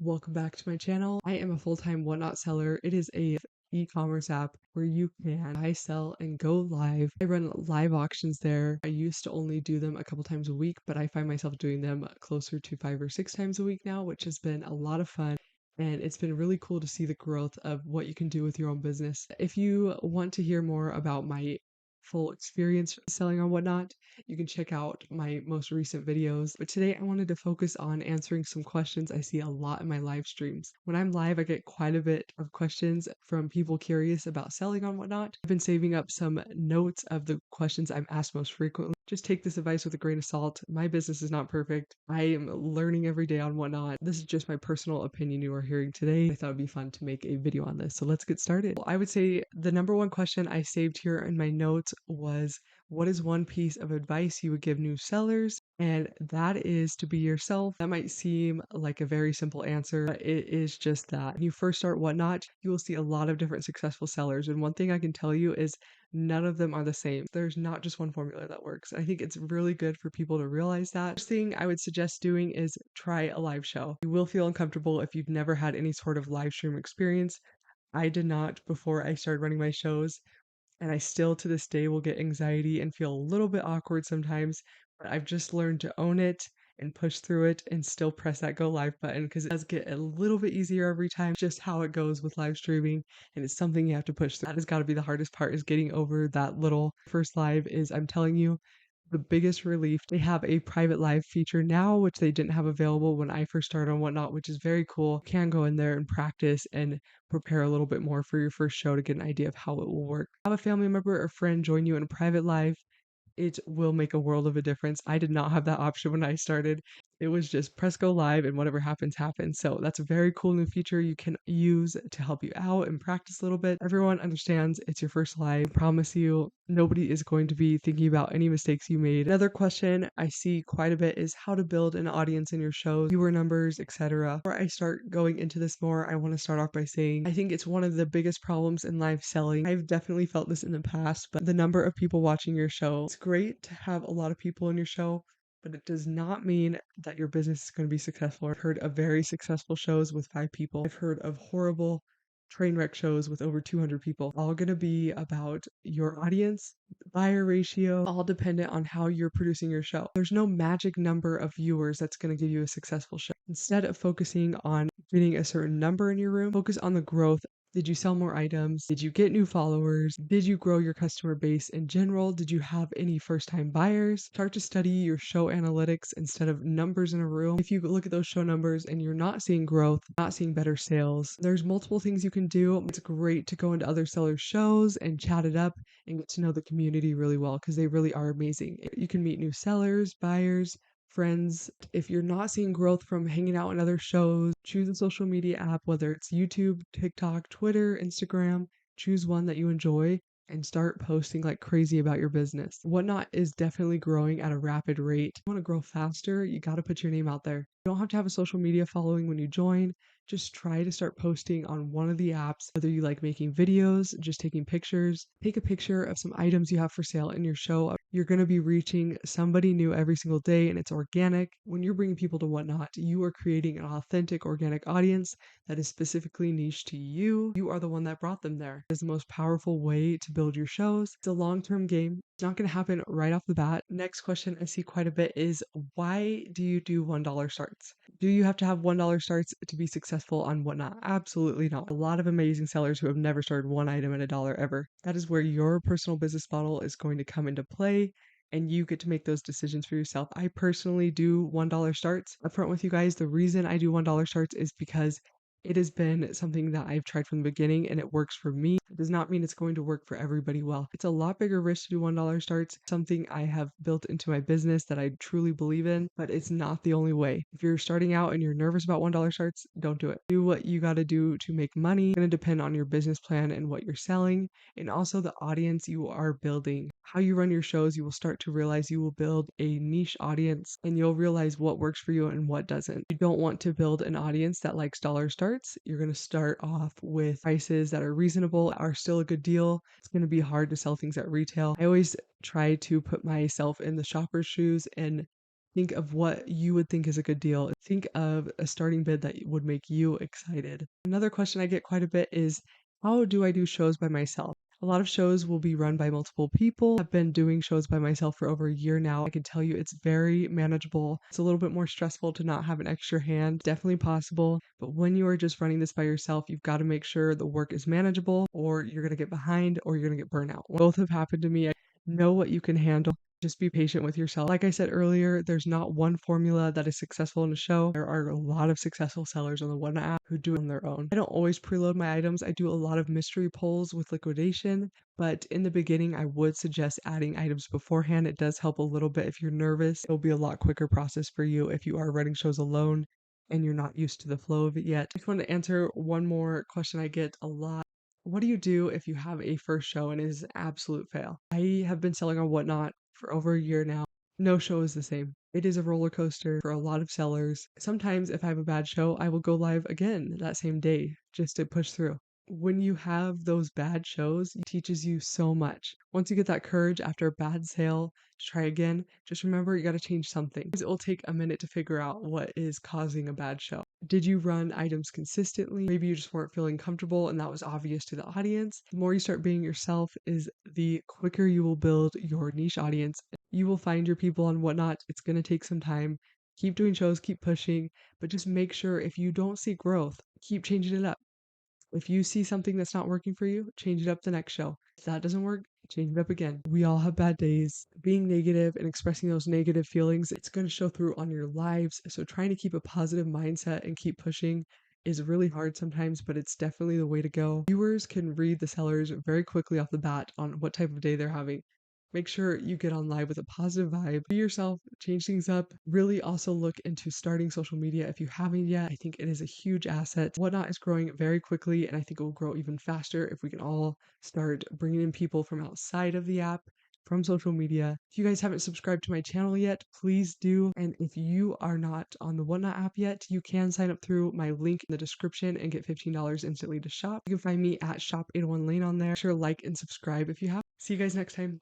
Welcome back to my channel. I am a full-time Whatnot seller. It is a e-commerce app where you can buy, sell, and go live. I run live auctions there. I used to only do them a couple times a week, but I find myself doing them closer to 5 or 6 times a week now, which has been a lot of fun. And it's been really cool to see the growth of what you can do with your own business. If you want to hear more about my full experience selling on Whatnot, you can check out my most recent videos. But today I wanted to focus on answering some questions I see a lot in my live streams. When I'm live, I get quite a bit of questions from people curious about selling on Whatnot. I've been saving up some notes of the questions I'm asked most frequently. Just take this advice with a grain of salt. My business is not perfect. I am learning every day on Whatnot. This is just my personal opinion you are hearing today. I thought it'd be fun to make a video on this. So let's get started. I would say the number one question I saved here in my notes was, what is one piece of advice you would give new sellers? And that is to be yourself. That might seem like a very simple answer, but it is just that. When you first start Whatnot, you will see a lot of different successful sellers. And one thing I can tell you is none of them are the same. There's not just one formula that works. I think it's really good for people to realize that. First thing I would suggest doing is try a live show. You will feel uncomfortable if you've never had any sort of live stream experience. I did not before I started running my shows, and I still to this day will get anxiety and feel a little bit awkward sometimes, but I've just learned to own it and push through it and still press that go live button because it does get a little bit easier every time, just how it goes with live streaming, and it's something you have to push through. That has got to be the hardest part, is getting over that little first live. Is, I'm telling you, the biggest relief. They have a private live feature now, which they didn't have available when I first started on Whatnot, which is very cool. You can go in there and practice and prepare a little bit more for your first show to get an idea of how it will work. Have a family member or friend join you in a private live. It will make a world of a difference. I did not have that option when I started. It was just press go live and whatever happens, happens. So that's a very cool new feature you can use to help you out and practice a little bit. Everyone understands it's your first live. I promise you, nobody is going to be thinking about any mistakes you made. Another question I see quite a bit is how to build an audience in your shows, viewer numbers, etc. Before I start going into this more, I want to start off by saying I think it's one of the biggest problems in live selling. I've definitely felt this in the past, but the number of people watching your show, it's great to have a lot of people in your show, but it does not mean that your business is going to be successful. I've heard of very successful shows with 5 people. I've heard of horrible train wreck shows with over 200 people. All going to be about your audience, buyer ratio, all dependent on how you're producing your show. There's no magic number of viewers that's going to give you a successful show. Instead of focusing on getting a certain number in your room, focus on the growth. Did you sell more items? Did you get new followers? Did you grow your customer base in general? Did you have any first-time buyers? Start to study your show analytics instead of numbers in a room. If you look at those show numbers and you're not seeing growth, not seeing better sales, there's multiple things you can do. It's great to go into other sellers' shows and chat it up and get to know the community really well because they really are amazing. You can meet new sellers, buyers, friends. If you're not seeing growth from hanging out in other shows, choose a social media app, whether it's YouTube, TikTok, Twitter, Instagram. Choose one that you enjoy and start posting like crazy about your business. Whatnot is definitely growing at a rapid rate. If you want to grow faster, you got to put your name out there. You don't have to have a social media following when you join. Just try to start posting on one of the apps, whether you like making videos, just taking pictures. Take a picture of some items you have for sale in your show. You're going to be reaching somebody new every single day, and it's organic. When you're bringing people to Whatnot, you are creating an authentic, organic audience that is specifically niche to you. You are the one that brought them there. It's the most powerful way to build your shows. It's a long-term game. It's not going to happen right off the bat. Next question I see quite a bit is, why do you do $1 starts? Do you have to have $1 starts to be successful on Whatnot? Absolutely not. A lot of amazing sellers who have never started one item at $1 ever. That is where your personal business model is going to come into play, and you get to make those decisions for yourself. I personally do $1 starts. Upfront with you guys, the reason I do $1 starts is because it has been something that I've tried from the beginning and it works for me. It does not mean it's going to work for everybody well. It's a lot bigger risk to do $1 starts, something I have built into my business that I truly believe in, but it's not the only way. If you're starting out and you're nervous about $1 starts, don't do it. Do what you got to do to make money. It's going to depend on your business plan and what you're selling, and also the audience you are building. How you run your shows, you will start to realize you will build a niche audience, and you'll realize what works for you and what doesn't. You don't want to build an audience that likes dollar starts. You're going to start off with prices that are reasonable, are still a good deal. It's going to be hard to sell things at retail. I always try to put myself in the shopper's shoes and Think of what you would think is a good deal. Think of a starting bid that would make you excited. Another question I get quite a bit is, how do I do shows by myself? A lot of shows will be run by multiple people. I've been doing shows by myself for over a year now. I can tell you it's very manageable. It's a little bit more stressful to not have an extra hand. Definitely possible. But when you are just running this by yourself, you've got to make sure the work is manageable or you're going to get behind or you're going to get burnt out. Both have happened to me. I know what you can handle. Just be patient with yourself. Like I said earlier, there's not one formula that is successful in a show. There are a lot of successful sellers on the Whatnot app who do it on their own. I don't always preload my items. I do a lot of mystery pulls with liquidation, but in the beginning, I would suggest adding items beforehand. It does help a little bit if you're nervous. It'll be a lot quicker process for you if you are running shows alone and you're not used to the flow of it yet. I just want to answer one more question I get a lot. What do you do if you have a first show and it is an absolute fail? I have been selling on Whatnot for over a year now. No show is the same. It is a roller coaster for a lot of sellers. Sometimes, if I have a bad show, I will go live again that same day just to push through. When you have those bad shows, it teaches you so much. Once you get that courage after a bad sale to try again, just remember you got to change something. It will take a minute to figure out what is causing a bad show. Did you run items consistently? Maybe you just weren't feeling comfortable and that was obvious to the audience. The more you start being yourself is the quicker you will build your niche audience. You will find your people on Whatnot. It's going to take some time. Keep doing shows, keep pushing, but just make sure if you don't see growth, keep changing it up. If you see something that's not working for you, change it up the next show. If that doesn't work, change it up again. We all have bad days. Being negative and expressing those negative feelings, it's going to show through on your lives. So trying to keep a positive mindset and keep pushing is really hard sometimes, but it's definitely the way to go. Viewers can read the sellers very quickly off the bat on what type of day they're having. Make sure you get on live with a positive vibe. Be yourself, change things up. Really also look into starting social media if you haven't yet. I think it is a huge asset. Whatnot is growing very quickly, and I think it will grow even faster if we can all start bringing in people from outside of the app, from social media. If you guys haven't subscribed to my channel yet, please do. And if you are not on the Whatnot app yet, you can sign up through my link in the description and get $15 instantly to shop. You can find me at Shop 801 Lane on there. Make sure to like and subscribe if you have. See you guys next time.